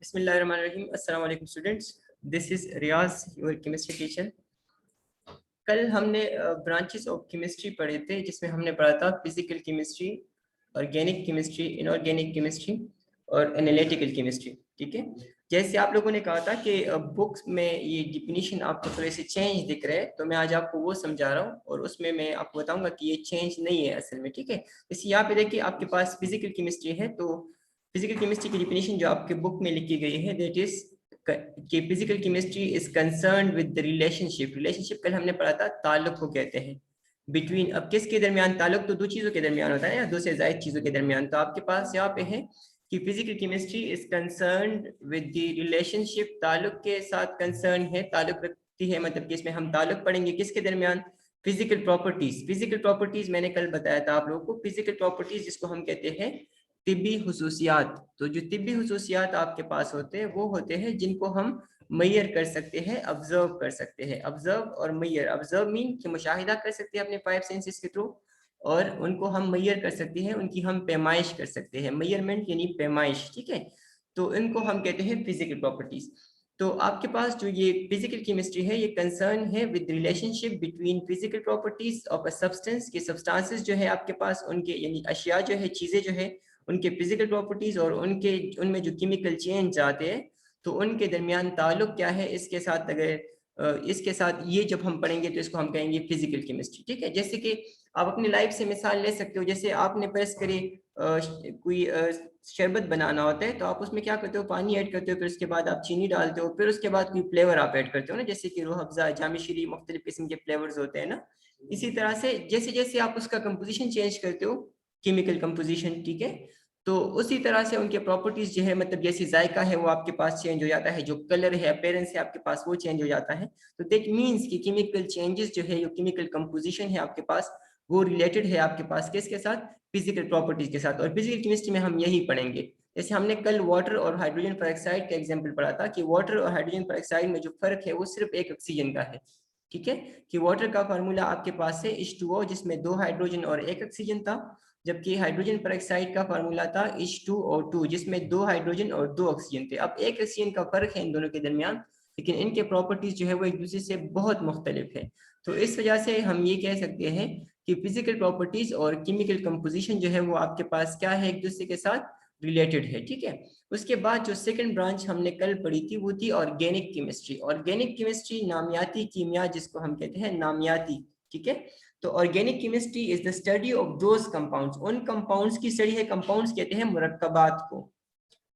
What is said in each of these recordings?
बिस्मिल्लाहिर्रहमानिर्रहीम। अस्सलाम वालेकुम students, this is Riyaz, your chemistry teacher. कल हमने ब्रांचेस ऑफ केमिस्ट्री पढ़े थे, जिसमें हमने पढ़ा था physical chemistry, organic chemistry, inorganic chemistry और एनालिटिकल केमिस्ट्री। ठीक है, जैसे आप लोगों ने कहा था कि बुक्स में ये डिफिनीशन आपको थोड़े से चेंज दिख रहे हैं, तो मैं आज आपको वो समझा रहा हूँ और उसमें मैं आपको बताऊंगा कि ये चेंज नहीं है असल में। ठीक है, जैसे यहाँ पे देखिए आपके पास फिजिकल केमिस्ट्री है, तो फिजिकल केमिस्ट्री की डिफिनीशन जो आपके बुक में लिखी गई है दैट इज कि physical chemistry is concern with the relationship. Relationship कल हमने पढ़ा था, ताल्लुक को कहते हैं बिटवीन। अब किसके दरमियान ताल्लुक? तो दो चीजों के दरमियान होता है या दो से ज्यादा चीजों के दरमियान। तो आपके पास यहाँ पे है कि physical chemistry is concern with the relationship, ताल्लुक के साथ कंसर्न है, ताल्लुक रखती है, मतलब कि इसमें हम ताल्लुक पढ़ेंगे किसके दरमियान? Physical properties. फिजिकल प्रॉपर्टीज मैंने कल बताया था आप लोगों को, फिजिकल प्रॉपर्टीज जिसको हम कहते हैं तिब्बी हुसूसियात। तो जो तिब्बी हुसूसियात आपके पास होते हैं वो होते हैं जिनको हम मैयर कर सकते हैं, ऑब्जर्व कर सकते हैं। ऑब्जर्व और मैयर, ऑब्जर्व मीन कि मुशाहिदा कर सकते हैं अपने फाइव सेंसेस के थ्रू, और उनको हम मैयर कर सकते हैं, उनकी हम पैमाइश कर सकते हैं। मैयरमेंट यानी पैमाइश। ठीक है, तो इनको हम कहते हैं फिजिकल प्रॉपर्टीज। तो आपके पास जो ये फिजिकल केमिस्ट्री है ये कंसर्न है with relationship between physical properties of a substance, के सब्सटेंसेस जो है आपके पास उनके यानी अशिया जो है, चीजें जो है, उनके फिजिकल प्रॉपर्टीज और उनके उनमें जो केमिकल चेंज आते हैं, तो उनके दरमियान ताल्लुक क्या है, इसके साथ अगर इसके साथ ये जब हम पढ़ेंगे तो इसको हम कहेंगे फिजिकल केमिस्ट्री। ठीक है, जैसे कि आप अपनी लाइफ से मिसाल ले सकते हो। जैसे आपने पर्स करे कोई शरबत बनाना होता है, तो आप उसमें क्या करते हो? पानी ऐड करते हो, फिर उसके बाद आप चीनी डालते हो, फिर उसके बाद कोई फ्लेवर आप ऐड करते हो ना, जैसे कि रूह अफ़ज़ा, जामिश्री, मुख्तलिफ किस्म के फ्लेवर्स होते हैं ना। इसी तरह से जैसे जैसे आप उसका कंपोजिशन चेंज करते हो, केमिकल कंपोजिशन, ठीक है, तो उसी तरह से उनके प्रॉपर्टीज जो है, मतलब जैसे जायका है वो आपके पास चेंज हो जाता है, जो कलर है, अपीयरेंस है आपके पास, वो चेंज हो जाता है। तो दैट मींस कि केमिकल चेंजेस जो है, जो केमिकल कंपोजिशन है आपके पास, वो रिलेटेड है आपके पास किसके साथ? फिजिकल प्रॉपर्टीज के साथ। और फिजिकल केमिस्ट्री में हम यही पढ़ेंगे। जैसे हमने कल वाटर और हाइड्रोजन पेरोक्साइड का एग्जाम्पल पढ़ा था कि वाटर और हाइड्रोजन पेरोक्साइड में जो फर्क है वो सिर्फ एक ऑक्सीजन का है। ठीक है, कि वाटर का फार्मूला आपके पास है H2O, जिसमें 2 हाइड्रोजन और 1 ऑक्सीजन था, जबकि हाइड्रोजन पेरोक्साइड का फार्मूला था H2O2, जिसमें 2 हाइड्रोजन और 2 ऑक्सीजन थे। अब 1 ऑक्सीजन का फर्क है इन दोनों के दरमियान, लेकिन इनके प्रॉपर्टीज जो है वो एक दूसरे से बहुत मुख्तलिफ है। तो इस वजह से हम ये कह सकते हैं कि फिजिकल प्रॉपर्टीज और केमिकल कंपोजिशन जो है वो आपके पास क्या है, एक दूसरे के साथ रिलेटेड है। ठीक है, उसके बाद जो सेकंड ब्रांच हमने कल पढ़ी थी वो थी ऑर्गेनिक केमिस्ट्री। ऑर्गेनिक केमिस्ट्री नामियाती कीमिया, जिसको हम कहते हैं नामियाती। ठीक है, तो organic chemistry is the study of those compounds, उन कंपाउंड्स की स्टडी है। कंपाउंड्स कहते हैं मुरक्कबात को,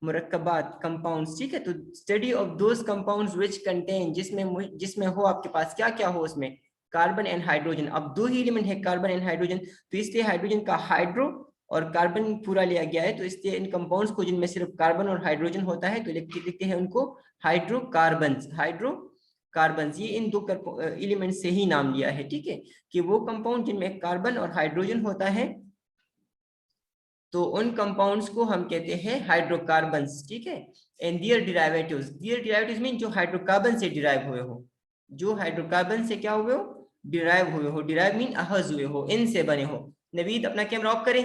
मुरक्कबात, कंपाउंड्स। ठीक है, तो study of those compounds which contain, जिसमें जिसमें हो आपके पास क्या क्या हो उसमें? Carbon and hydrogen. अब दो ही एलिमेंट है, कार्बन एंड हाइड्रोजन, तो इसलिए हाइड्रोजन का हाइड्रो और कार्बन पूरा लिया गया है, तो इसलिए इन कंपाउंड्स को जिनमें सिर्फ कार्बन और हाइड्रोजन होता है तो लिखते हैं उनको हाइड्रोकार्बन्स। हाइड्रोकार्बन्स, ये इन दो एलिमेंट से ही नाम लिया है। ठीक है, कि वो कंपाउंड जिनमें कार्बन और हाइड्रोजन होता है, तो उन कंपाउंड्स को हम कहते हैं हाइड्रोकार्बन्स। ठीक है, एंड दियर डिराइवेटिव्स, दियर डिराइवेटिव्स मीन जो हाइड्रोकार्बन से डिराइव हुए हो, जो हाइड्रोकार्बन से क्या हुए हो? डिराइव हुए हो। डिराइव मीन अहज हुए हो, इनसे बने हो। नवीद अपना कैमरा ऑफ करें।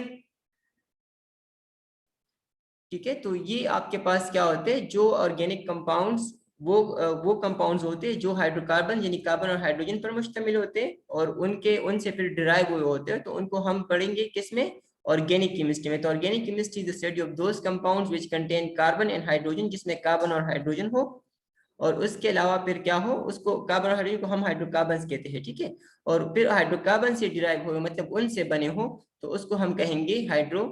ठीक है, तो ये आपके पास क्या होते हैं? जो ऑर्गेनिक कंपाउंड्स, वो कंपाउंड्स होते हैं जो हाइड्रोकार्बन यानी कार्बन और हाइड्रोजन पर मुश्तमिल होते हैं और उनसे फिर डिराइव हुए होते हैं, तो उनको हम पढ़ेंगे किसमें? ऑर्गेनिक केमिस्ट्री में। तो organic chemistry is the study of those compounds which contain carbon and hydrogen, जिसमें कार्बन और हाइड्रोजन हो, और उसके अलावा फिर क्या हो, उसको कार्बन और हाइड्रोजन को हम हाइड्रोकार्बन कहते हैं। ठीक है, और फिर हाइड्रोकार्बन से डिराइव हुए मतलब उनसे बने हो, तो उसको हम कहेंगे हाइड्रो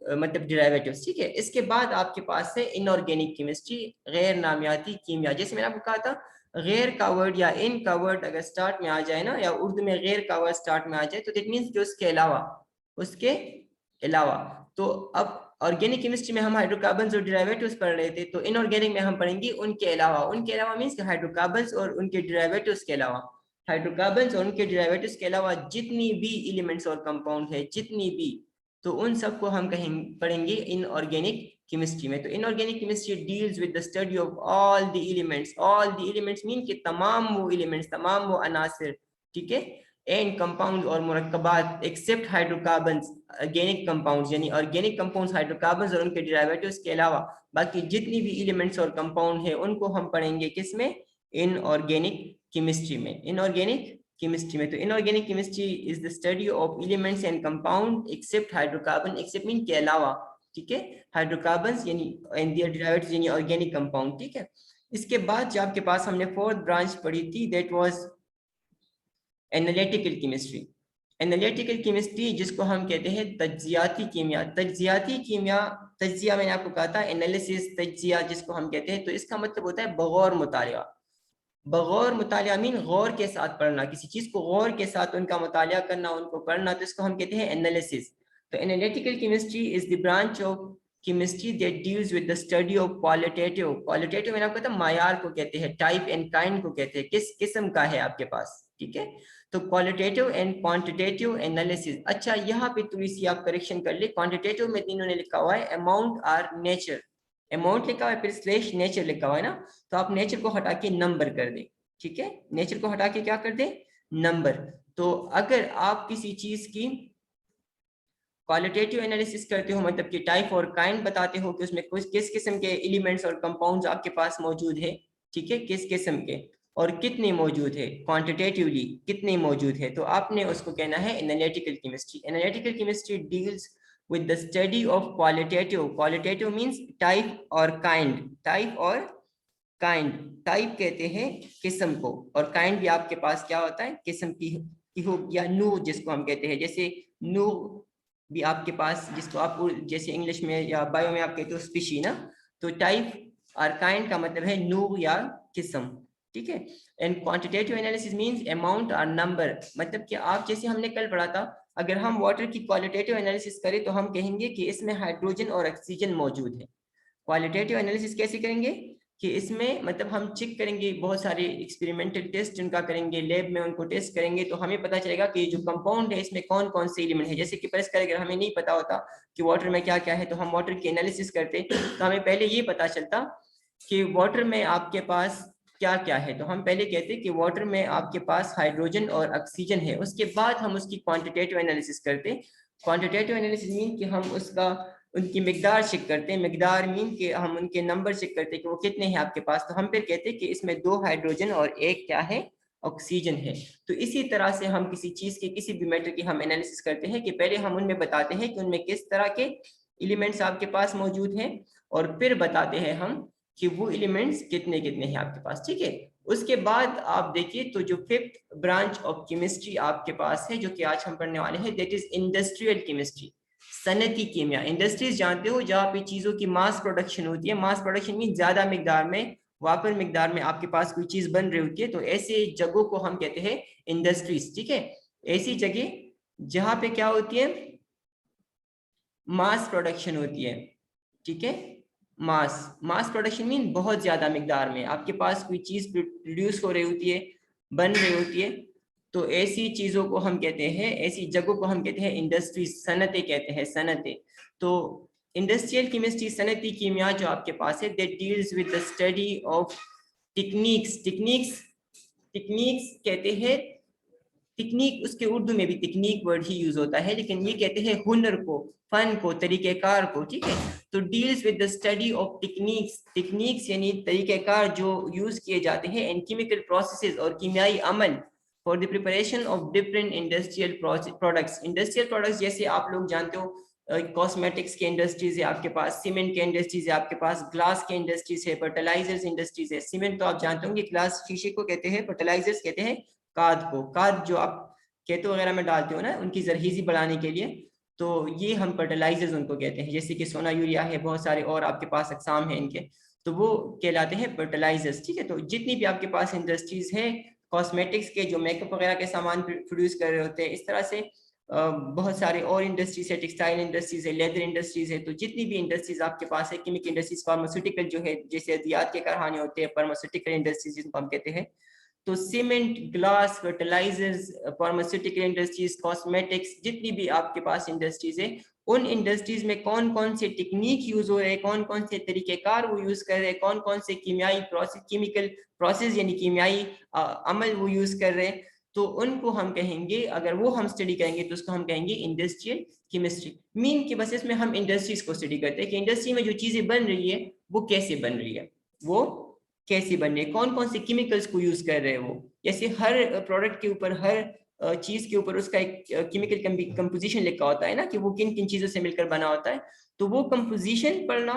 मतलब डिराइवेटिव्स। ठीक है, इसके बाद आपके पास है इनऑर्गेनिक केमिस्ट्री, गैर नामियाती कीमिया। जैसे मैंने आपको कहा था गैर का वर्ड या इन का वर्ड अगर स्टार्ट में आ जाए ना, या उर्दू में गैर का वर्ड स्टार्ट में आ जाए, तो दैट मींस कि उसके अलावा, उसके अलावा। तो अब ऑर्गेनिक केमिस्ट्री में हम हाइड्रोकार्बन्स और डिराइवेटिव्स पढ़ रहे थे, तो इनऑर्गेनिक में हम पढ़ेंगे उनके अलावा। उनके अलावा मींस हाइड्रोकार्बन्स और उनके डिराइवेटिव्स के अलावा, हाइड्रोकार्बन्स और उनके डिराइवेटिव्स के अलावा जितनी भी एलिमेंट्स और कंपाउंड है, जितनी भी, तो उन सबको हम कहेंगे पढ़ेंगे इनऑर्गेनिक केमिस्ट्री में। तो inorganic chemistry deals with the study of all the elements. All the elements mean कि तमाम वो एलिमेंट्स, तमाम वो अनासिर। ठीक है, एंड कंपाउंड और मुरक्कबात एक्सेप्ट हाइड्रोकार्बन्स ऑर्गेनिक कंपाउंड्स, यानी ऑर्गेनिक कंपाउंड्स हाइड्रोकार्बन्स और उनके डेरिवेटिव्स के अलावा बाकी जितनी भी एलिमेंट्स और कंपाउंड है उनको हम पढ़ेंगे किसमें, इनऑर्गेनिक केमिस्ट्री में। इनऑर्गेनिक केमिस्ट्री में, तो inorganic chemistry is the study of elements and compound except hydrocarbon, except mean के अलावा, ठीक है, हाइड्रोकार्बन्स यानी एंड देयर डेरिवेटिव्स यानी ऑर्गेनिक कंपाउंड, ठीक है। इसके बाद जो आपके पास हमने फोर्थ ब्रांच पढ़ी थी that was analytical chemistry. Analytical chemistry जिसको हम कहते हैं तज्जियाती कीमिया। तज्जियाती कीमिया, तज्जिया मैंने आपको कहा था, एनालिसिस, तज्जिया जिसको हम कहते हैं, तो इसका मतलब होता है बगौर मुतालिया। बगौर मुतालिया मीन गौर के साथ पढ़ना, किसी चीज को गौर के साथ उनका मुतालिया करना, उनको पढ़ना, तो इसको हम कहते हैं एनालिसिस। तो analytical chemistry is the branch of chemistry that deals with the study of qualitative. Qualitative मैंने आपको कहा था मायार को कहते हैं, टाइप एंड काइंड को कहते हैं, किस किस्म का है आपके पास, ठीक है। तो क्वालिटेटिव एंड क्वांटिटेटिव एनालिसिस। अच्छा यहाँ पे थोड़ी सी आप करेक्शन कर ले, क्वांटिटेटिव में तीनों ने लिखा हुआ है अमाउंट और नेचर, अमाउंट लिखा हुआ है फिर स्लैश नेचर लिखा हुआ है ना, तो आप नेचर को हटा के नंबर कर दें, ठीक है, नेचर को हटा के क्या कर दें, नंबर। तो अगर आप किसी चीज की क्वालिटेटिव एनालिसिस करते हो, मतलब कि टाइप और काइंड बताते हो कि उसमें किस किस्म के एलिमेंट्स और कंपाउंड्स आपके पास मौजूद है, ठीक है, किस किस्म के और कितने मौजूद है, क्वांटिटेटिवली कितने मौजूद है, तो आपने उसको कहना है analytical chemistry. Analytical chemistry deals with the study of qualitative, qualitative means type और kind, type और kind, type कहते हैं किस्म को, और kind भी आपके पास क्या होता है, किस्म की हो, या नू जिसको हम कहते हैं, जैसे नू भी आपके पास, जिसको आप जैसे इंग्लिश में या बायो में आप कहते हो स्पीशी ना, तो टाइप और काइंड का मतलब है नू या किस्म, ठीक है। And quantitative analysis means amount और नंबर, मतलब कि आप जैसे हमने कल पढ़ा था, अगर हम वाटर की क्वालिटेटिव एनालिसिस करें तो हम कहेंगे कि इसमें हाइड्रोजन और ऑक्सीजन मौजूद है। क्वालिटेटिव एनालिसिस कैसे करेंगे कि इसमें मतलब हम चेक करेंगे, बहुत सारे एक्सपेरिमेंटल टेस्ट उनका करेंगे, लैब में उनको टेस्ट करेंगे, तो हमें पता चलेगा कि जो कंपाउंड है इसमें कौन कौन से एलिमेंट है। जैसे कि फर्स्ट अगर हमें नहीं पता होता कि वाटर में क्या क्या है, तो हम वाटर की एनालिसिस करते तो हमें पहले ये पता चलता कि वाटर में आपके पास क्या क्या है, तो हम पहले कहते हैं कि वाटर में आपके पास हाइड्रोजन और ऑक्सीजन है, उसके बाद हम उसकी क्वांटिटेटिव एनालिसिस करते। क्वांटिटेटिव एनालिसिस मीन कि हम उसका उनकी मिकदार चेक करते हैं, मिकदार मीन कि हम उनके नंबर चेक करते हैं कि वो कितने हैं आपके पास, तो हम फिर कहते हैं कि इसमें 2 हाइड्रोजन और 1 क्या है, ऑक्सीजन है। तो इसी तरह से हम किसी चीज के किसी भी मैटर की हम एनालिसिस करते हैं कि पहले हम उनमें बताते हैं कि उनमें किस तरह के एलिमेंट्स आपके पास मौजूद हैं, और फिर बताते हैं हम कि वो एलिमेंट्स कितने कितने हैं आपके पास, ठीक है। उसके बाद आप देखिए तो जो फिफ्थ ब्रांच ऑफ केमिस्ट्री आपके पास है, जो कि आज हम पढ़ने वाले हैं, दैट इज इंडस्ट्रियल केमिस्ट्री, सनती कीमिया। इंडस्ट्रीज जानते हो जहाँ पे चीजों की मास प्रोडक्शन होती है, मास प्रोडक्शन मीन ज्यादा मिकदार में, वापर मिकदार में आपके पास कोई चीज बन रही होती है, तो ऐसे जगहों को हम कहते हैं इंडस्ट्रीज, ठीक है। ऐसी जगह जहाँ पे क्या होती है, मास प्रोडक्शन होती है, ठीक है। मास प्रोडक्शन मीन बहुत ज्यादा मिकदार में आपके पास कोई चीज प्रोड्यूस हो रही होती है, बन रही होती है, तो ऐसी चीजों को हम कहते हैं, ऐसी जगहों को हम कहते हैं इंडस्ट्रीज, सनतें कहते हैं, सनतें। तो इंडस्ट्रियल केमिस्ट्री, सनती कीमिया जो आपके पास है, that deals with the study of techniques. Techniques कहते हैं, टेक्निक उसके उर्दू में भी टेक्निक वर्ड ही यूज होता है, लेकिन ये कहते हैं हुनर को, फन को, तरीकेकार को, ठीक है। तो deals with the study of techniques, techniques यानी तरीकेकार जो यूज किए जाते हैं, एंड केमिकल प्रोसेसेस और कीमियाई अमल for the preparation of different industrial products. Industrial products जैसे आप लोग जानते हो, कॉस्मेटिक्स के इंडस्ट्रीज है आपके पास, सीमेंट के इंडस्ट्रीज है आपके पास, ग्लास के इंडस्ट्रीज है, फर्टिलाइजर्स इंडस्ट्रीज है। सीमेंट तो आप जानते होंगे, ग्लास शीशे को कहते हैं, फर्टिलाइजर्स कहते हैं खाद को, खाद जो आप खेतों वगैरह में डालते हो ना उनकी जरहीजी बढ़ाने के लिए, तो ये हम फर्टिलाइजर्स उनको कहते हैं, जैसे कि सोना यूरिया है, बहुत सारे और आपके पास अकसाम है इनके, तो वो कहलाते हैं फर्टिलाइजर्स, ठीक है। तो जितनी भी आपके पास इंडस्ट्रीज है, कॉस्मेटिक्स के जो मेकअप वगैरह के सामान प्रोड्यूस कर रहे होते हैं, इस तरह से बहुत सारे और इंडस्ट्रीज है, टेक्सटाइल इंडस्ट्रीज है, लेदर इंडस्ट्रीज है, तो जितनी भी इंडस्ट्रीज आपके पास है, केमिकल इंडस्ट्रीज, फार्मास्यूटिकल जो है, जैसे अदियात के कारखाने होते हैं, फार्मास्यूटिकल इंडस्ट्रीज जिनको हम कहते हैं, तो cement, glass, fertilisers, pharmaceutical industries, cosmetics, जितनी भी आपके पास इंडस्ट्रीज है, उन इंडस्ट्रीज में कौन कौन से टेक्निक यूज हो रहे हैं, कौन कौन से तरीकेकार वो यूज कर रहे हैं, कौन कौन से कीमियाई प्रोसेस, केमिकल प्रोसेस यानी कीमियाई अमल वो यूज कर रहे हैं, तो उनको हम कहेंगे, अगर वो हम स्टडी करेंगे तो उसको हम कहेंगे इंडस्ट्रियल केमिस्ट्री। मीन के बेसिस में हम इंडस्ट्रीज को स्टडी करते हैं कि इंडस्ट्री में जो चीजें बन रही है वो कैसे बन रही है, वो कैसे बन रही है, कौन कौन से केमिकल्स को यूज कर रहे हैं वो। जैसे हर प्रोडक्ट के ऊपर, हर चीज के ऊपर उसका एक केमिकल कंपोजिशन लिखा होता है ना, कि वो किन किन चीजों से मिलकर बना होता है। तो वो कंपोजिशन पढ़ना,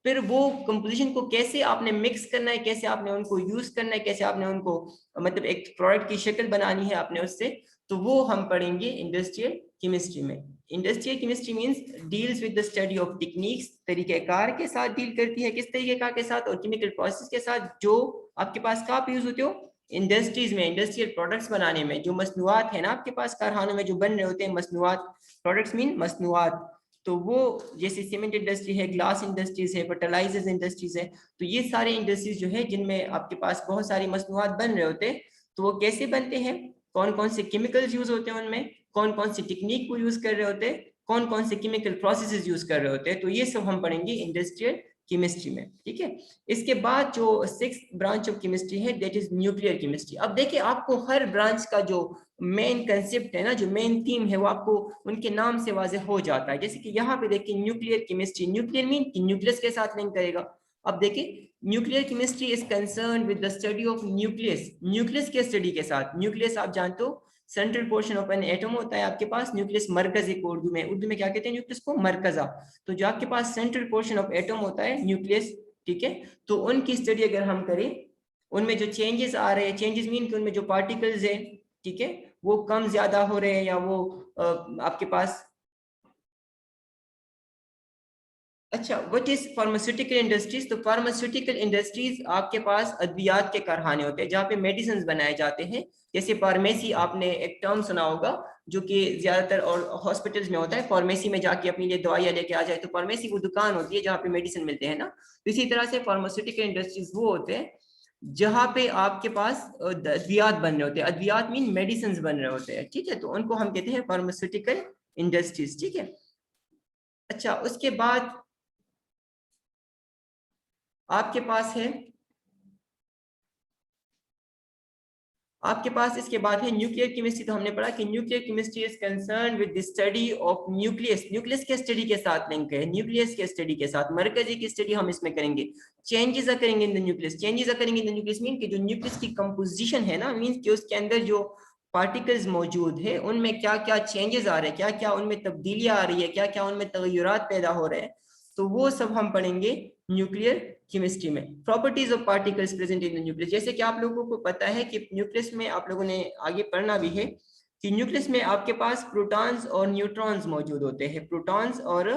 फिर वो कंपोजिशन को कैसे आपने मिक्स करना है, कैसे आपने उनको यूज करना है, कैसे आपने उनको मतलब एक प्रोडक्ट की शक्ल बनानी है आपने उससे, तो वो हम पढ़ेंगे इंडस्ट्रियल केमिस्ट्री में। Industrial chemistry means deals with the study of techniques, तरीकेकार के साथ डील करती है, किस तरीकेकार के साथ, और केमिकल प्रोसेस के साथ जो आपके पास कहाँ पे यूज होते हो, इंडस्ट्रीज में, इंडस्ट्रियल प्रोडक्ट्स बनाने में। जो मसनूआत है ना आपके पास कारखानों में जो बन रहे होते हैं मसनूआत, प्रोडक्ट्स मीन मसनूआत, तो वो जैसे सीमेंट इंडस्ट्री है, ग्लास इंडस्ट्रीज है, फर्टिलाइजर्स इंडस्ट्रीज है, तो ये सारे इंडस्ट्रीज जो है जिनमें आपके पास बहुत सारी मसनूआत बन रहे होते हैं, तो वो कैसे बनते हैं, कौन कौन से केमिकल्स यूज होते हैं उनमें, कौन कौन सी टेक्निक को यूज कर रहे होते हैं, कौन कौन से केमिकल प्रोसेसेस यूज कर रहे होते हैं, तो ये सब हम पढ़ेंगे इंडस्ट्रियल केमिस्ट्री में। ठीक है, इसके बाद जो 6th ब्रांच ऑफ केमिस्ट्री है दैट इज न्यूक्लियर केमिस्ट्री। अब देखिए आपको हर ब्रांच का जो मेन कंसेप्ट है ना, जो मेन थीम है, वो आपको उनके नाम से वाज़ेह हो जाता है। जैसे कि यहाँ पे देखिए न्यूक्लियर केमिस्ट्री, न्यूक्लियर मीन कि न्यूक्लियस के साथ लिंक करेगा। अब देखिए nuclear chemistry is concern with the study of nucleus, nucleus के स्टडी के साथ। न्यूक्लियस आप जानते हो central portion of an atom होता है आपके पास, न्यूक्लियस मरकज एक उर्दू में क्या कहते हैं न्यूक्लियस को, मरकजा। तो जो आपके पास सेंट्रल पोर्शन ऑफ एटम होता है न्यूक्लियस, ठीक है, तो उनकी स्टडी अगर हम करें, उनमें जो चेंजेस आ रहे हैं, चेंजेस मीन कि उनमें जो पार्टिकल्स है, ठीक है, वो कम ज्यादा हो रहे हैं, या वो आपके पास। अच्छा, व्हाट इज फार्मास्यूटिकल इंडस्ट्रीज? तो फार्मास्यूटिकल इंडस्ट्रीज आपके पास अद्वियात के कारखाने होते हैं जहाँ पे मेडिसिन बनाए जाते हैं। जैसे फार्मेसी, आपने एक टर्म सुना होगा जो कि ज्यादातर और हॉस्पिटल्स में होता है, फार्मेसी में जाके अपने लिए दवाइयाँ लेके आ जाए, तो फार्मेसी वो दुकान होती है जहाँ पे मेडिसिन मिलते हैं ना। तो इसी तरह से फार्मास्यूटिकल इंडस्ट्रीज वो होते हैं जहाँ पे आपके पास अद्वियात बन रहे होते हैं। अद्वियात मीन मेडिसिन बन रहे होते हैं, ठीक है, तो उनको हम कहते हैं फार्मास्यूटिकल इंडस्ट्रीज। ठीक है, अच्छा उसके बाद आपके पास है, आपके पास इसके बाद है न्यूक्लियर केमिस्ट्री। तो हमने पढ़ा कि nuclear chemistry is concern with the study of nucleus, nucleus के स्टडी के साथ लिंक है, न्यूक्लियस के स्टडी के साथ, मरकजी की स्टडी हम इसमें करेंगे। चेंजेस करेंगे इन द न्यूक्लियस, चेंजेस करेंगे इन द न्यूक्लियस मीन कि जो न्यूक्लियस की कंपोजिशन है ना, मीन कि उसके अंदर जो पार्टिकल्स मौजूद है उनमें क्या क्या चेंजेस आ रहे हैं, क्या क्या उनमें तब्दीलियां आ रही है, क्या क्या उनमें तगय्युरात पैदा हो रहे हैं, तो वो सब हम पढ़ेंगे न्यूक्लियर केमिस्ट्री में। Properties of particles present in the nucleus, जैसे कि आप लोगों को पता है कि न्यूक्लियस में आप लोगों ने आगे पढ़ना भी है कि न्यूक्लियस में आपके पास प्रोटॉन्स और न्यूट्रॉन्स मौजूद होते हैं, प्रोटॉन्स और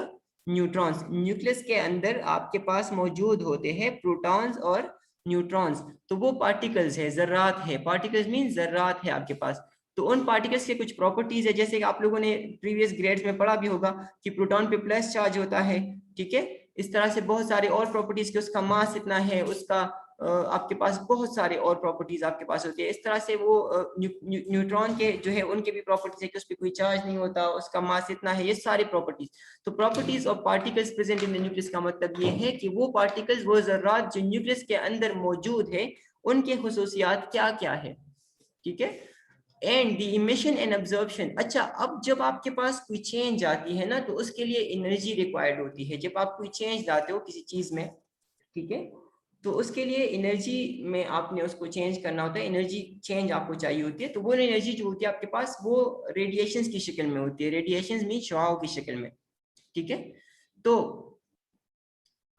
न्यूट्रॉन्स। न्यूक्लियस के अंदर आपके पास मौजूद होते हैं प्रोटॉन्स और न्यूट्रॉन्स, तो वो पार्टिकल्स है, जर्रात है, पार्टिकल्स मीन जर्रात है आपके पास। तो उन पार्टिकल्स के कुछ प्रॉपर्टीज है, जैसे कि आप लोगों ने प्रीवियस ग्रेड्स में पढ़ा भी होगा कि प्रोटॉन पे प्लस चार्ज होता है, ठीक है, इस तरह से बहुत सारे और प्रॉपर्टीज के, उसका मास इतना है, उसका आपके पास बहुत सारे और प्रॉपर्टीज आपके पास होती है। इस तरह से वो न्यूट्रॉन के जो है उनके भी प्रॉपर्टीज है कि उस पर कोई चार्ज नहीं होता, उसका मास इतना है, ये सारी प्रॉपर्टीज। तो properties of particles present in the nucleus का मतलब ये है कि वो पार्टिकल्स, वो जर्रात जो न्यूक्लियस के अंदर मौजूद है, उनके खुसूसियात क्या क्या है, ठीक है। And the emission and absorption. अच्छा, अब जब आपके पास कोई चेंज आती है ना, तो उसके लिए एनर्जी रिक्वायर्ड होती है। जब आप कोई चेंज लाते हो किसी चीज में, ठीक है, तो उसके लिए एनर्जी में आपने उसको चेंज करना होता है, एनर्जी चेंज आपको चाहिए होती है। तो वो एनर्जी जो होती है आपके पास, वो रेडिएशंस की शक्ल में होती है, रेडिएशंस मीन शुआओं की शक्ल में, ठीक है। तो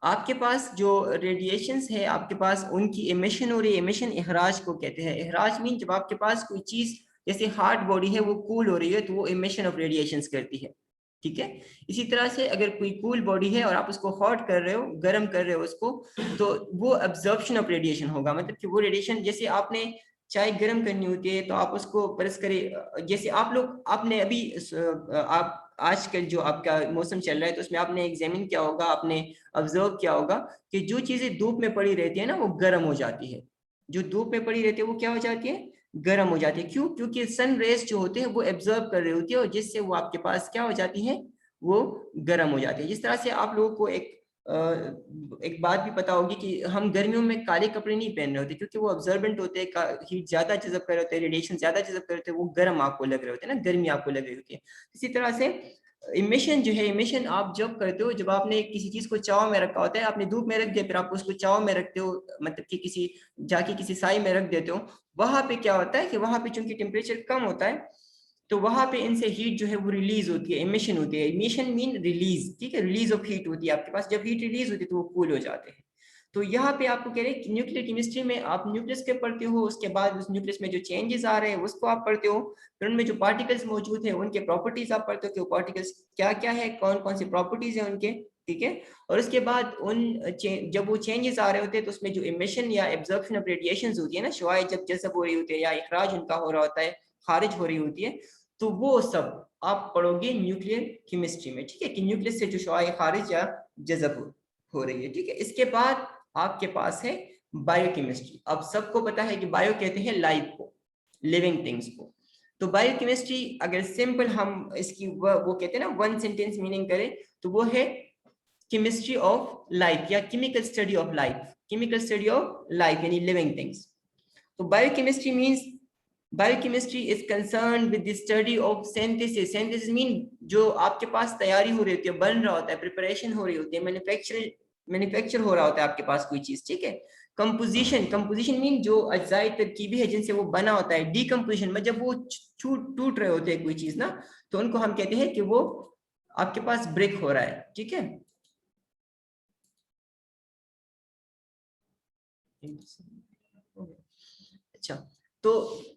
आपके पास जो रेडिएशंस है आपके पास, उनकी एमिशन हो रही है, एमिशन इखराज को कहते हैं। इखराज मीन जब आपके पास कोई चीज जैसे हार्ड बॉडी है वो कूल हो रही है, तो वो एमिशन ऑफ रेडिएशंस करती है, ठीक है। इसी तरह से अगर कोई कूल बॉडी है और आप उसको हॉट कर रहे हो, गर्म कर रहे हो उसको, तो वो एब्जॉर्प्शन ऑफ रेडिएशन होगा। मतलब कि वो रेडिएशन, जैसे आपने चाय गर्म करनी होती है तो आप उसको प्रेस करें, जैसे आप लोग, आपने अभी आप आजकल जो आपका मौसम चल रहा है तो उसमें आपने एग्जामिन किया होगा, आपने ऑब्जर्व किया होगा कि जो चीजें धूप में पड़ी रहती है ना वो गर्म हो जाती है, जो धूप में पड़ी रहती है वो क्या हो जाती है, गर्म हो जाती है। क्यों? क्योंकि सन रेज जो होते हैं वो एब्जॉर्ब कर रही होती है और जिससे वो आपके पास क्या हो जाती है, वो गर्म हो जाती है। जिस तरह से आप लोगों को एक एक बात भी पता होगी कि हम गर्मियों में काले कपड़े नहीं पहन रहे होते, क्योंकि वो ऑब्जर्वेंट होते हैं, हीट ज्यादा जज़ब कर रहे होते हैं, रेडिएशन ज्यादा जज़ब कर रहे होते हैं, वो गर्म आपको लग रहे होते हैं ना, गर्मी आपको लग रही होती है। इसी तरह से इमिशन जो है, इमिशन आप जब करते हो, जब आपने किसी चीज को चाव में रखा होता है, आपने धूप में रख दिया, फिर आप उसको चाव में रखते हो, मतलब कि किसी जाके किसी साई में रख देते हो, वहां पे क्या होता है कि वहां पे चूंकि टेम्परेचर कम होता है, तो वहां पे इनसे हीट जो है वो रिलीज होती है, इमिशन होती है। इमिशन मीन रिलीज, ठीक है, रिलीज ऑफ हीट होती है आपके पास। जब हीट रिलीज होती है तो वो कूल हो जाते हैं। तो यहाँ पे आपको कह रहे हैं कि न्यूक्लियर केमिस्ट्री में आप न्यूक्लियस के पढ़ते हो, उसके बाद उस न्यूक्लियस में जो चेंजेस आ रहे हैं उसको आप पढ़ते हो, फिर उनमें जो पार्टिकल्स मौजूद हैं उनके प्रॉपर्टीज आप पढ़ते हो कि वो पार्टिकल्स क्या क्या है, कौन कौन से प्रॉपर्टीज हैं उनके, ठीक है। और उसके बाद जब वो चेंजेस आ रहे होते हैं तो उसमें जो इमिशन या एब्जॉर्प्शन ऑफ रेडिएशन होती है ना, शुआएं जब जज़ब हो रही होती है या इखराज उनका हो रहा होता है, खारिज हो रही होती है, तो वो सब आप पढ़ोगे न्यूक्लियर केमिस्ट्री में, ठीक है, कि न्यूक्लियस से जो शुआएं खारिज या जज़ब हो रही है, ठीक है। इसके बाद आपके पास है बायोकेमिस्ट्री। अब सबको पता है कि बायो कहते हैं लाइफ को, लिविंग थिंग्स को। तो बायोकेमिस्ट्री अगर सिंपल हम इसकी वो कहते हैं ना, वन सेंटेंस मीनिंग करें, तो वो है केमिस्ट्री ऑफ लाइफ या chemical study of life, chemical study of life यानी लिविंग थिंग्स। तो biochemistry means, biochemistry is concern with the study of synthesis. Synthesis mean जो आपके पास तैयारी हो रही होती है, बन रहा होता है, प्रिपरेशन हो रही होती है, मैन्युफैक्चर हो रहा होता है आपके पास कोई चीज, ठीक है। कंपोजिशन, कंपोजिशन मीन जो अज्जाए तरकीबी है जिनसे वो बना होता है। डीकम्पोजिशन में जब वो टूट रहे होते हैं कोई चीज ना, तो उनको हम कहते हैं कि वो आपके पास ब्रेक हो रहा है, ठीक है। अच्छा, तो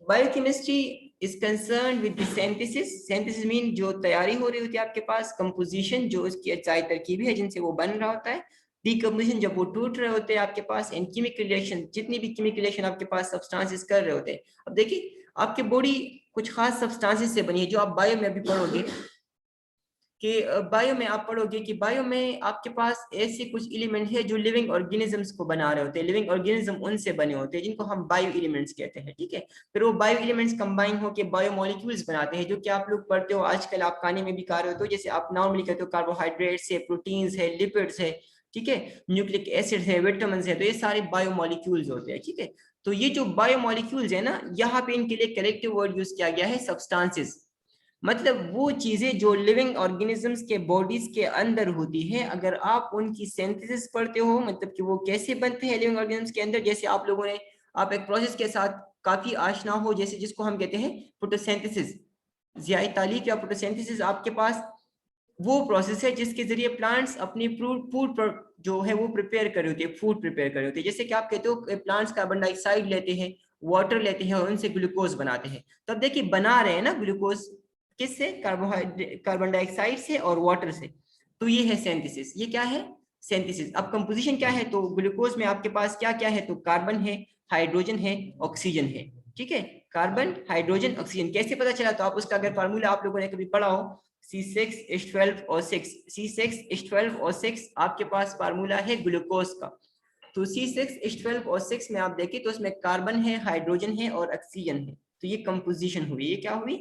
biochemistry is concern with the synthesis. Synthesis mean जो तैयारी हो रही होती है आपके पास। कंपोजिशन जो उसकी अज्जाए तरकीबी है जिनसे वो बन रहा होता है। डीकम्पोजिशन जब वो टूट रहे होते हैं आपके पास। एंड केमिकल रिएक्शन, जितनी भी केमिकल रिएक्शन आपके पास सब्सटेंसेस कर रहे होते हैं। अब देखिए आपकी बॉडी कुछ खास सब्सटेंसेस से बनी है, जो आप बायो में अभी पढ़ोगे कि बायो में आप पढ़ोगे कि बायो में आपके पास ऐसे कुछ एलिमेंट है जो लिविंग ऑर्गेनिजम्स को बना रहे होते हैं। लिविंग ऑर्गेनिज्म उनसे बने होते हैं जिनको हम बायो एलिमेंट्स कहते हैं, ठीक है। फिर वो बायो एलिमेंट्स कंबाइन होकर बायो मॉलिक्यूल्स बनाते हैं, जो कि आप लोग पढ़ते हो आजकल, आप खाने में भी खा रहे होते हो। जैसे आप नॉर्मली कहते हो कार्बोहाइड्रेट्स है, प्रोटीन्स है, लिपिड्स है, ठीक है, न्यूक्लिक एसिड है, विटामिन है, तो ये सारे बायो मॉलिक्यूल्स होते हैं, ठीक है। तो ये जो बायो मॉलिक्यूल्स है ना, यहाँ पे इनके लिए कलेक्टिव वर्ड यूज किया गया है सब्सटेंसेस। मतलब वो चीजें जो लिविंग ऑर्गेनिजम्स के बॉडीज के अंदर होती है, अगर आप उनकी सिंथेसिस पढ़ते हो, मतलब कि वो कैसे बनते हैं लिविंग ऑर्गेनिजम्स के अंदर। जैसे आप लोगों ने, आप एक प्रोसेस के साथ काफी आशना हो, जैसे जिसको हम कहते हैं फोटोसिंथेसिस। जियाई तालीफ या फोटोसिंथेसिस आपके पास वो प्रोसेस है जिसके जरिए प्लांट्स अपनी फूड जो है वो प्रिपेयर कर रहे होते हैं, फूड प्रिपेयर कर रहे होते हैं। जैसे कि आप कहते हो प्लांट्स कार्बन डाइऑक्साइड लेते हैं, वाटर लेते हैं और उनसे ग्लूकोज बनाते हैं। तो अब देखिए बना रहे हैं ना ग्लूकोज, किससे? कार्बोहाइड्रेट, कार्बन डाइऑक्साइड से और वाटर से। तो ये है सिंथेसिस, ये क्या है? सिंथेसिस। अब कंपोजिशन क्या है? तो ग्लूकोज में आपके पास क्या क्या है? तो कार्बन है, हाइड्रोजन है, ऑक्सीजन है, ठीक है। Carbon, hydrogen, oxygen. कैसे पता चला? तो आप उसका अगर फार्मूला आप लोगों ने कभी पढ़ा हो, C6H12 और 6, C6H12 और 6 आपके पास फार्मूला है ग्लूकोज का। तो C6H12 और 6 में आप देखें तो उसमें कार्बन है, हाइड्रोजन है और ऑक्सीजन है। तो ये कंपोजिशन हुई। ये क्या हुई?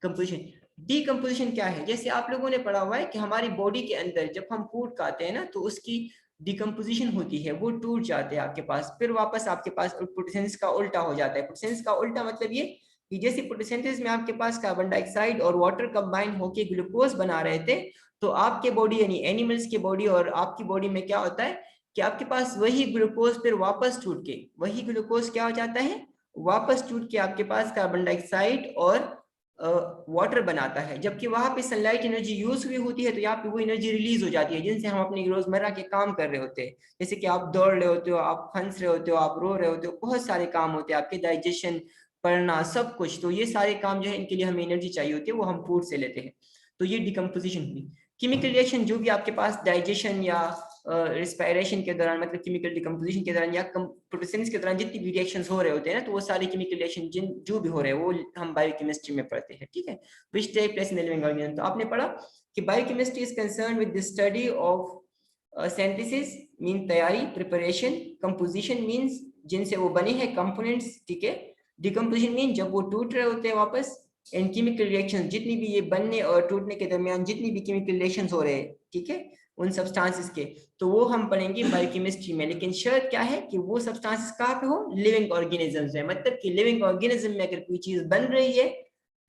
कंपोजिशन। डीकम्पोजिशन क्या है? जैसे आप लोगों ने पढ़ा हुआ है कि हमारी बॉडी के अंदर जब हम फूड खाते हैं ना, तो उसकी डिकम्पोजिशन होती है, वो टूट जाते हैं आपके पास, फिर वापस आपके पास फोटोसिंथेसिस का उल्टा हो जाता है। फोटोसिंथेसिस का उल्टा मतलब ये कि जैसे फोटोसिंथेसिस में आपके पास कार्बन डाइऑक्साइड और वाटर कंबाइन होकर ग्लूकोज बना रहे थे, तो आपके बॉडी यानी एनिमल्स की बॉडी और आपकी बॉडी में क्या होता है कि आपके पास वही ग्लूकोज फिर वापस टूट के, वही ग्लूकोज क्या हो जाता है? वापस टूट के आपके पास कार्बन डाइऑक्साइड और वाटर बनाता है। जबकि वहां पे सनलाइट एनर्जी यूज हुई होती है, तो यहाँ पे वो एनर्जी रिलीज हो जाती है जिनसे हम अपनी रोजमर्रा के काम कर रहे होते हैं। जैसे कि आप दौड़ रहे होते हो, आप हंस रहे होते हो, आप रो रहे होते हो, बहुत सारे काम होते हैं आपके, डाइजेशन, पढ़ना, सब कुछ। तो ये सारे काम जो है इनके लिए हमें एनर्जी चाहिए होती है, वो हम फूड से लेते हैं। तो ये डिकम्पोजिशन हुई। केमिकल रिएक्शन जो भी आपके पास डाइजेशन या रिस्पायरेशन के दौरान, मतलब केमिकल डिकम्पोजिशन के दौरान या फोटोसिंथेसिस के दौरान जितनी भी रिएक्शंस हो रहे होते हैं ना, तो वो सारे केमिकल रिएक्शन जिन जो भी हो रहे हैं वो हम बायोकेमिस्ट्री में पढ़ते हैं, ठीक है। Which take place in the living organism. तो आपने पढ़ा कि biochemistry is concern with the study of synthesis mean तैयारी, प्रिपरेशन, कंपोजिशन मीन्स जिनसे वो बने हैं कंपोनेंट्स, ठीक है। डिकम्पोजिशन मीन जब वो टूट रहे होते हैं वापस। एंड केमिकल रिएक्शन जितनी भी ये बनने और टूटने के दरमियान जितनी भी केमिकल रिएक्शंस हो रहे हैं, ठीक है, उन सब्सटेंसेस के, तो वो हम पढ़ेंगे बायोकेमिस्ट्री में। लेकिन शर्त क्या है कि वो सब्सटेंसेस कहाँ पे हो, लिविंग ऑर्गेनिजम्स में। मतलब कि लिविंग ऑर्गेनिज्म में अगर कोई चीज बन रही है,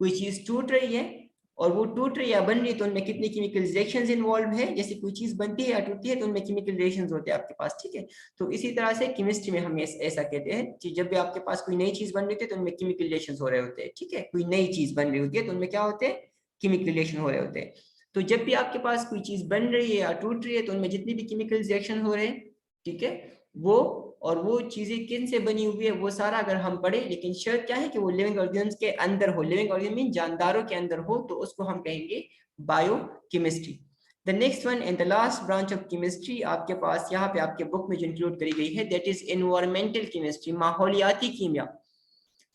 कोई चीज टूट रही है, और वो टूट रही है या बन रही है, तो उनमें कितनी केमिकल रिएक्शंस इन्वॉल्व है। जैसे कोई चीज बनती है या टूटती है तो उनमें केमिकल रिएक्शंस होते हैं आपके पास, ठीक है। तो इसी तरह से केमिस्ट्री में हम ऐसा कहते हैं कि जब भी आपके पास कोई नई चीज बन रही होती है तो उनमें केमिकल रिएक्शंस हो रहे होते हैं, ठीक है। कोई नई चीज बन रही होती है तो उनमें क्या होते हैं, केमिकल रिएक्शन हो रहे होते हैं। तो जब भी आपके पास कोई चीज बन रही है या टूट रही है तो उनमें जितनी भी केमिकल रिएक्शन हो रहे हैं, ठीक है, वो और वो चीजें किन से बनी हुई है वो सारा अगर हम पढ़े। लेकिन शर्त क्या है कि वो लिविंग ऑर्गेनिज्म के अंदर हो, लिविंग ऑर्गेनिज्म मीन जानदारों के अंदर हो, तो उसको हम कहेंगे biochemistry. The next one and the last branch of chemistry आपके पास यहाँ पे आपके बुक में जो इंक्लूड करी गई है, दैट इज एनवायरमेंटल केमिस्ट्री, माहौलियाती कीमिया।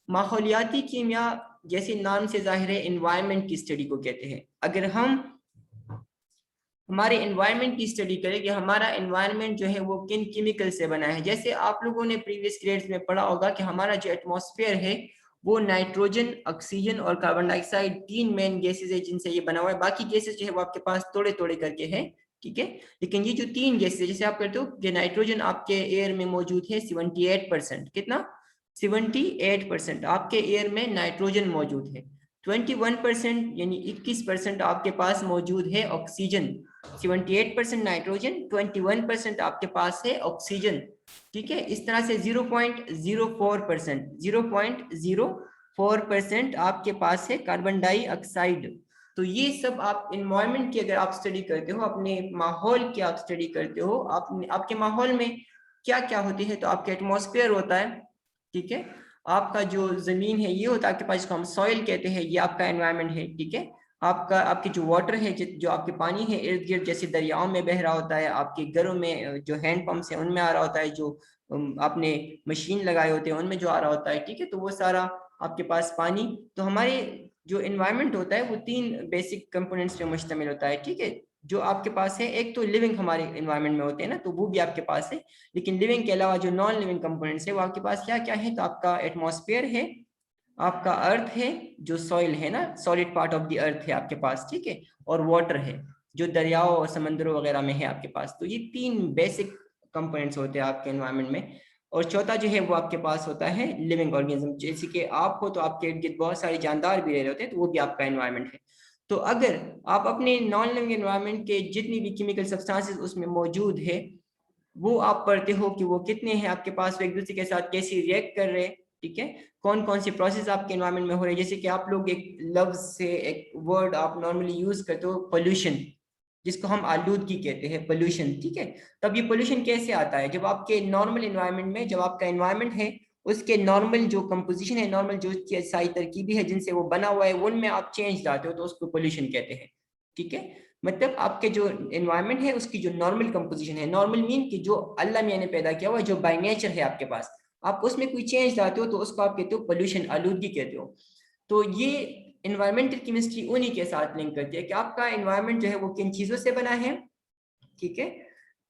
माहौलियाती कीमिया जैसे नाम से जाहिर है एनवायरमेंट की स्टडी को कहते हैं। अगर हम हमारे एनवायरनमेंट की स्टडी करें कि हमारा एनवायरनमेंट जो है वो किन केमिकल से बना है, जैसे आप लोगों ने प्रीवियस ग्रेड्स में पढ़ा होगा कि हमारा जो एटमॉस्फेयर है वो नाइट्रोजन, ऑक्सीजन और कार्बन डाइऑक्साइड तीन मेन गैसेज है जिनसे ये बना हुआ है। बाकी गैसेज जो है वो आपके पास थोड़े थोड़े करके है, ठीक है। लेकिन ये जो तीन गैसेज जैसे आप कहते हो कि नाइट्रोजन आपके एयर में मौजूद है 78%, कितना, 78% आपके एयर में नाइट्रोजन मौजूद है। 21% यानी 21% आपके पास मौजूद है ऑक्सीजन। 78% नाइट्रोजन, 21% आपके पास है ऑक्सीजन, ठीक है। इस तरह से 0.04% आपके पास है कार्बन डाइऑक्साइड। तो ये सब आप एनवायरनमेंट की अगर आप स्टडी करते हो, अपने माहौल की आप स्टडी करते हो, आपके माहौल में क्या क्या होती है, तो आपके एटमॉस्फेयर होता है, ठीक है। आपका जो जमीन है ये होता है आपके पास, जिसको हम सॉइल कहते हैं, ये आपका एनवायरनमेंट है, ठीक है। आपका आपकी जो वाटर है, जो आपके पानी है इर्द गिर्द, जैसे दरियाओं में बह रहा होता है, आपके घरों में जो हैंड पंप्स हैं उनमें आ रहा होता है, जो आपने मशीन लगाए होते हैं उनमें जो आ रहा होता है, ठीक है। तो वो सारा आपके पास पानी। तो हमारे जो एनवायरनमेंट होता है वो तीन बेसिक कंपोनेंट्स पे मुश्तमिल होता है, ठीक है। जो आपके पास है, एक तो लिविंग हमारे एनवायरनमेंट में होते हैं ना, तो वो भी आपके पास है। लेकिन लिविंग के अलावा जो नॉन लिविंग कंपोनेंट्स है वो आपके पास क्या क्या है, तो आपका एटमॉस्फेयर है, आपका अर्थ है, जो सॉइल है ना, solid part of the earth है आपके पास, ठीक है। और वाटर है, जो दरियाओं और समंदरों वगैरह में है आपके पास। तो ये तीन बेसिक कंपोनेंट्स होते हैं आपके एनवायरनमेंट में। और चौथा जो है वो आपके पास होता है लिविंग ऑर्गेनिज्म। जैसे कि आप हो तो आपके इर्द गिर्द बहुत सारे जानदार भी रह रहे होते हैं, तो वो भी आपका एनवायरनमेंट है। तो अगर आप अपने नॉन लिविंग एनवायरनमेंट के जितनी भी केमिकल सब्सटेंसेस उसमें मौजूद है वो आप पढ़ते हो कि वो कितने हैं आपके पास, वो एक दूसरे के साथ कैसे रिएक्ट कर रहे हैं, ठीक है। कौन कौन से प्रोसेस आपके एनवायरनमेंट में हो रहे हैं। जैसे कि आप लोग एक लफ्ज से एक वर्ड आप नॉर्मली यूज करते हो, पोल्यूशन, जिसको हम आलूदगी कहते हैं, पोल्यूशन, ठीक है। तब ये पोल्यूशन कैसे आता है, जब आपके नॉर्मल एनवायरनमेंट में, जब आपका एनवायरनमेंट है उसके नॉर्मल जो कंपोजिशन है, नॉर्मल जो सारी तरकीबी है जिनसे वो बना हुआ है, उनमें आप चेंज लाते हो तो उसको पोल्यूशन कहते हैं, ठीक है। मतलब आपके जो एनवायरनमेंट है उसकी जो नॉर्मल कंपोजिशन है, नॉर्मल मीन कि जो अल्लाह मियां ने पैदा किया हुआ जो बाय नेचर है आपके पास, आप उसमें कोई चेंज लाते हो तो उसको आप कहते हो पोल्यूशन, आलूदगी कहते हो। तो ये एनवायरमेंटल केमिस्ट्री उन्हीं के साथ लिंक करती है कि आपका एनवायरनमेंट जो है वो किन चीजों से बना है, ठीक है।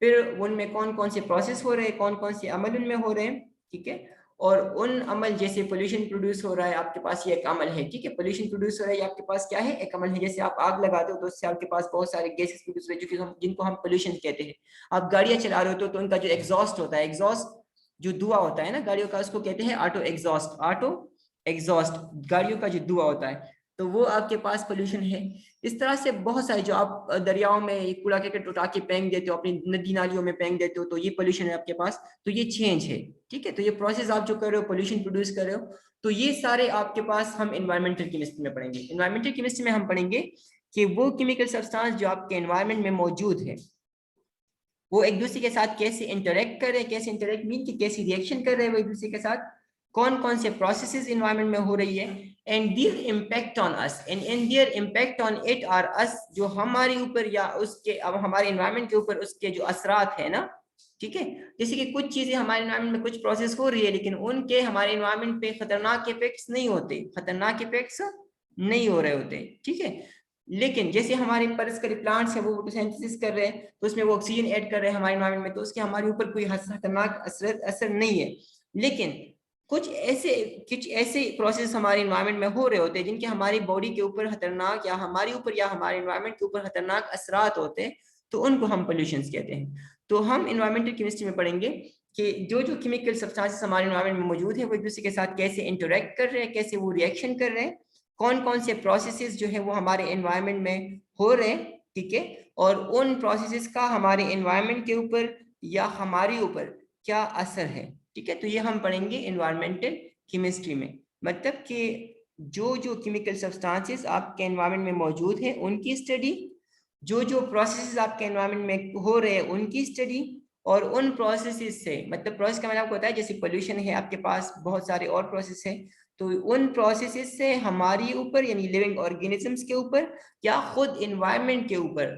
फिर उनमें कौन कौन से प्रोसेस हो रहे हैं, कौन कौन से अमल उनमें हो रहे हैं, ठीक है। और उन अमल, जैसे पोल्यूशन प्रोड्यूस हो रहा है आपके पास, ये एक अमल है, ठीक है। पोल्यूशन प्रोड्यूस हो रहा है आपके पास क्या है, एक अमल है। जैसे आप आग लगाते हो तो उससे आपके पास बहुत सारे गैसेस प्रोड्यूस हो रहे हैं जिनको हम पोल्यूशन कहते हैं। आप गाड़ियां चला रहे हो तो उनका जो एग्जॉस्ट होता है, एग्जॉस्ट जो धुआं होता है ना गाड़ियों का, उसको कहते हैं ऑटो एग्जॉस्ट, ऑटो एग्जॉस्ट, गाड़ियों का जो धुआं होता है, तो वो आपके पास पोल्यूशन है। इस तरह से बहुत सारे, जो आप दरियाओं में कूड़ा करकट उठा के फेंक देते हो, अपनी नदी नालियों में फेंक देते हो, तो ये पोल्यूशन है आपके पास, तो ये चेंज है, ठीक है। तो ये प्रोसेस आप जो कर रहे हो, पोल्यूशन प्रोड्यूस कर रहे हो, तो ये सारे आपके पास हम एनवायरमेंटल केमिस्ट्री में पढ़ेंगे। एनवायरमेंटल केमिस्ट्री में हम पढ़ेंगे कि वो केमिकल सब्सटेंस जो आपके एनवायरमेंट में मौजूद है वो एक दूसरे के साथ कैसे इंटरेक्ट कर रहे हैं, कैसे इंटरेक्ट मीन कि कैसे रिएक्शन कर रहे हैं वो एक दूसरे के साथ, कौन कौन से प्रोसेसेस एनवायरनमेंट में हो रही है, and their impact on us, and their impact on it or us, जो हमारे ऊपर या उसके, अब हमारे एनवायरनमेंट के ऊपर उसके जो असरात है ना, ठीक है। जैसे कि कुछ चीजें हमारे एनवायरनमेंट में कुछ प्रोसेस हो रही है लेकिन उनके हमारे एनवायरनमेंट पे खतरनाक इफेक्ट्स नहीं होते, खतरनाक इफेक्ट्स नहीं हो रहे होते, ठीक है। लेकिन जैसे हमारे परस्पर प्लांट्स है वो फोटोसिंथेसिस कर रहे हैं तो उसमें वो ऑक्सीजन ऐड कर रहे हैं हमारे एनवायरनमेंट में, तो उसके हमारे ऊपर कोई खतरनाक असर नहीं है। लेकिन कुछ ऐसे प्रोसेस हमारे एनवायरनमेंट में हो रहे होते हैं जिनके हमारी बॉडी के ऊपर खतरनाक, या हमारे ऊपर या हमारे एनवायरनमेंट के ऊपर खतरनाक असरात होते हैं। तो उनको हम पोल्यूशंस कहते हैं। तो हम इन्वायरमेंटल केमिस्ट्री में पढ़ेंगे कि जो जो केमिकल सब्सटेंसेस हमारे इन्वायरमेंट में मौजूद है वो एक दूसरे के साथ कैसे इंटरेक्ट कर रहे हैं, कैसे वो रिएक्शन कर रहे हैं, कौन कौन से प्रोसेसेस जो है वो हमारे एनवायरनमेंट में हो रहे हैं, ठीक है, और उन प्रोसेसेस का हमारे एनवायरनमेंट के ऊपर या हमारे ऊपर क्या असर है, ठीक है। तो ये हम पढ़ेंगे एनवायरमेंटल केमिस्ट्री में, मतलब कि जो जो केमिकल सब्सटेंसेस आपके एनवायरनमेंट में मौजूद है उनकी स्टडी, जो जो प्रोसेसेस आपके एनवायरनमेंट में हो रहे हैं उनकी स्टडी, और उन प्रोसेसेस से, मतलब प्रोसेस का मैंने आपको बताया जैसे पोल्यूशन है, आपके पास बहुत सारे और प्रोसेस है, तो उन प्रोसेसेस से हमारी ऊपर यानी लिविंग ऑर्गेनिजम्स के ऊपर या खुद एनवायरनमेंट के ऊपर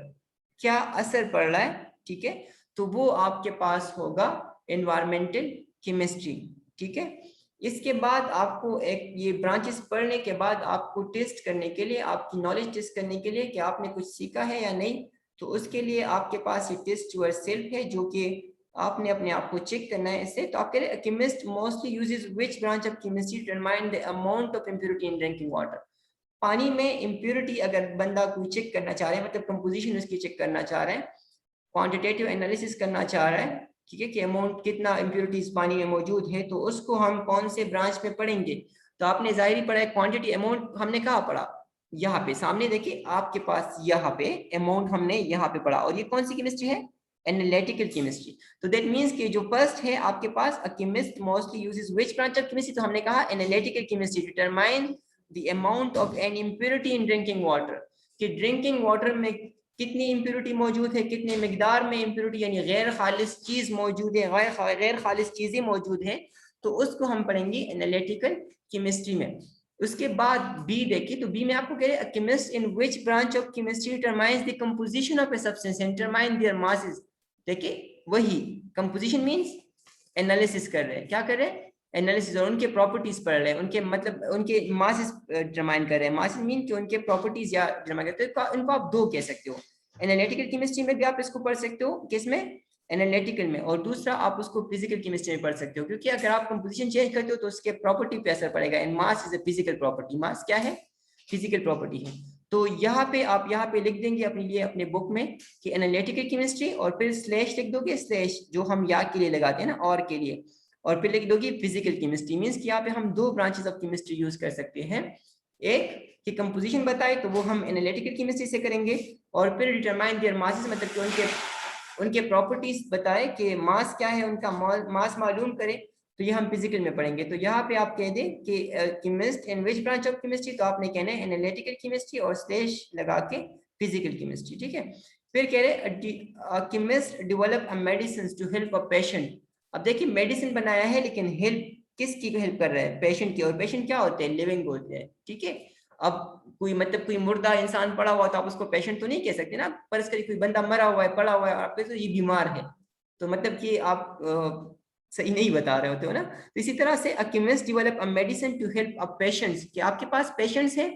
क्या असर पड़ रहा है, ठीक है। तो वो आपके पास होगा एनवायरमेंटल केमिस्ट्री, ठीक है। इसके बाद आपको एक ये ब्रांचेस पढ़ने के बाद आपको टेस्ट करने के लिए, आपकी नॉलेज टेस्ट करने के लिए कि आपने कुछ सीखा है या नहीं, तो उसके लिए आपके पास ये टेस्ट योर सेल्फ है जो कि आपने अपने आप को चेक करना है इससे। तो आप कह रहे chemist mostly uses which branch of chemistry to determine the amount of impurity in drinking water. पानी में इंप्योरिटी अगर बंदा कोई चेक करना चाह रहे हैं, मतलब कंपोजिशन उसकी चेक करना चाह रहे हैं, क्वांटिटेटिव एनालिसिस करना चाह रहा है, ठीक है, कि अमाउंट कितना इंप्योरिटीज पानी में मौजूद है, तो उसको हम कौन से ब्रांच में पढ़ेंगे। तो आपने जाहिर ही पढ़ा है क्वांटिटी, अमाउंट हमने कहाँ पढ़ा, यहाँ पे सामने देखिए आपके पास, यहाँ पे अमाउंट हमने यहाँ पे पढ़ा, और ये कौन सी केमिस्ट्री है, एनालिटिकल केमिस्ट्री। तो दैट मींस कि जो फर्स्ट है आपके पास, a chemist mostly uses which branch of chemistry, तो हमने कहा analytical chemistry, determine the amount of an impurity in drinking water, कि ड्रिंकिंग वाटर में कितनी इंप्योरिटी मौजूद है, कितने मिकदार में इंप्योरिटी यानी गैर खालिस चीज मौजूद है, गैर खालिस चीजें मौजूद है, तो उसको हम पढ़ेंगे एनालिटिकल केमिस्ट्री में। उसके बाद बी देखिए, तो बी में आपको कह रहे हैं chemist in which branch of chemistry determines the composition of a substance and determine there masses. देखिए वही कंपोजिशन मींस एनालिसिस कर रहे हैं, क्या कर रहे हैं, एनालिसिस, और उनके प्रॉपर्टीज पढ़ रहे हैं, उनके मतलब उनके मासेस डिटरमाइन कर रहे हैं। मासेस मीन कि उनके प्रॉपर्टीज या डिटरमाइन करते हैं। इनको आप दो कह सकते हो, एनालिटिकल केमिस्ट्री में भी आप इसको पढ़ सकते हो, किसमें, एनालिटिकल में, और दूसरा आप उसको फिजिकल केमिस्ट्री में पढ़ सकते हो, क्योंकि अगर आप कंपोजिशन चेंज करते हो तो उसके प्रॉपर्टी पे असर पड़ेगा, and mass is a physical property, mass क्या है, फिजिकल प्रॉपर्टी है। तो यहाँ पे आप यहाँ पे लिख देंगे अपने लिए अपने बुक में कि एनालिटिकल केमिस्ट्री, और फिर स्लैश लिख दोगे, स्लैश जो हम या के लिए लगाते हैं ना, और के लिए, और फिर लिख दोगे फिजिकल केमिस्ट्री। मींस कि यहाँ पे हम दो ब्रांचेस ऑफ केमिस्ट्री यूज कर सकते हैं, एक कि कंपोजिशन बताए तो वो हम एनालिटिकल केमिस्ट्री से करेंगे, और फिर डिटरमाइन देयर मासेस, मतलब कि उनके प्रॉपर्टीज बताए कि मास क्या है, उनका मास मालूम करें, तो ये हम फिजिकल में पढ़ेंगे। तो यहाँ पे आप कह दें कि chemist in which branch of chemistry, तो आपने कहना है एनालिटिकल केमिस्ट्री और स्लैश लगा के फिजिकल केमिस्ट्री, ठीक है। फिर कह रहे chemist develop a medicine to help a patient. अब देखिए मेडिसिन बनाया है लेकिन हेल्प किसकी हेल्प कर रहा है, पेशेंट की, और पेशेंट क्या होते हैं, लिविंग होते हैं, ठीक है। अब कोई मतलब कोई मुर्दा इंसान पड़ा हुआ तो आप उसको पेशेंट तो नहीं कह सकते ना, पर इसका कोई बंदा मरा हुआ है, पड़ा हुआ है, आप तो ये बीमार है, तो मतलब कि आप सही नहीं बता रहे होते हो ना। तो इसी तरह से a chemist develop a medicine to help a patients, कि आपके पास पेशेंट्स है,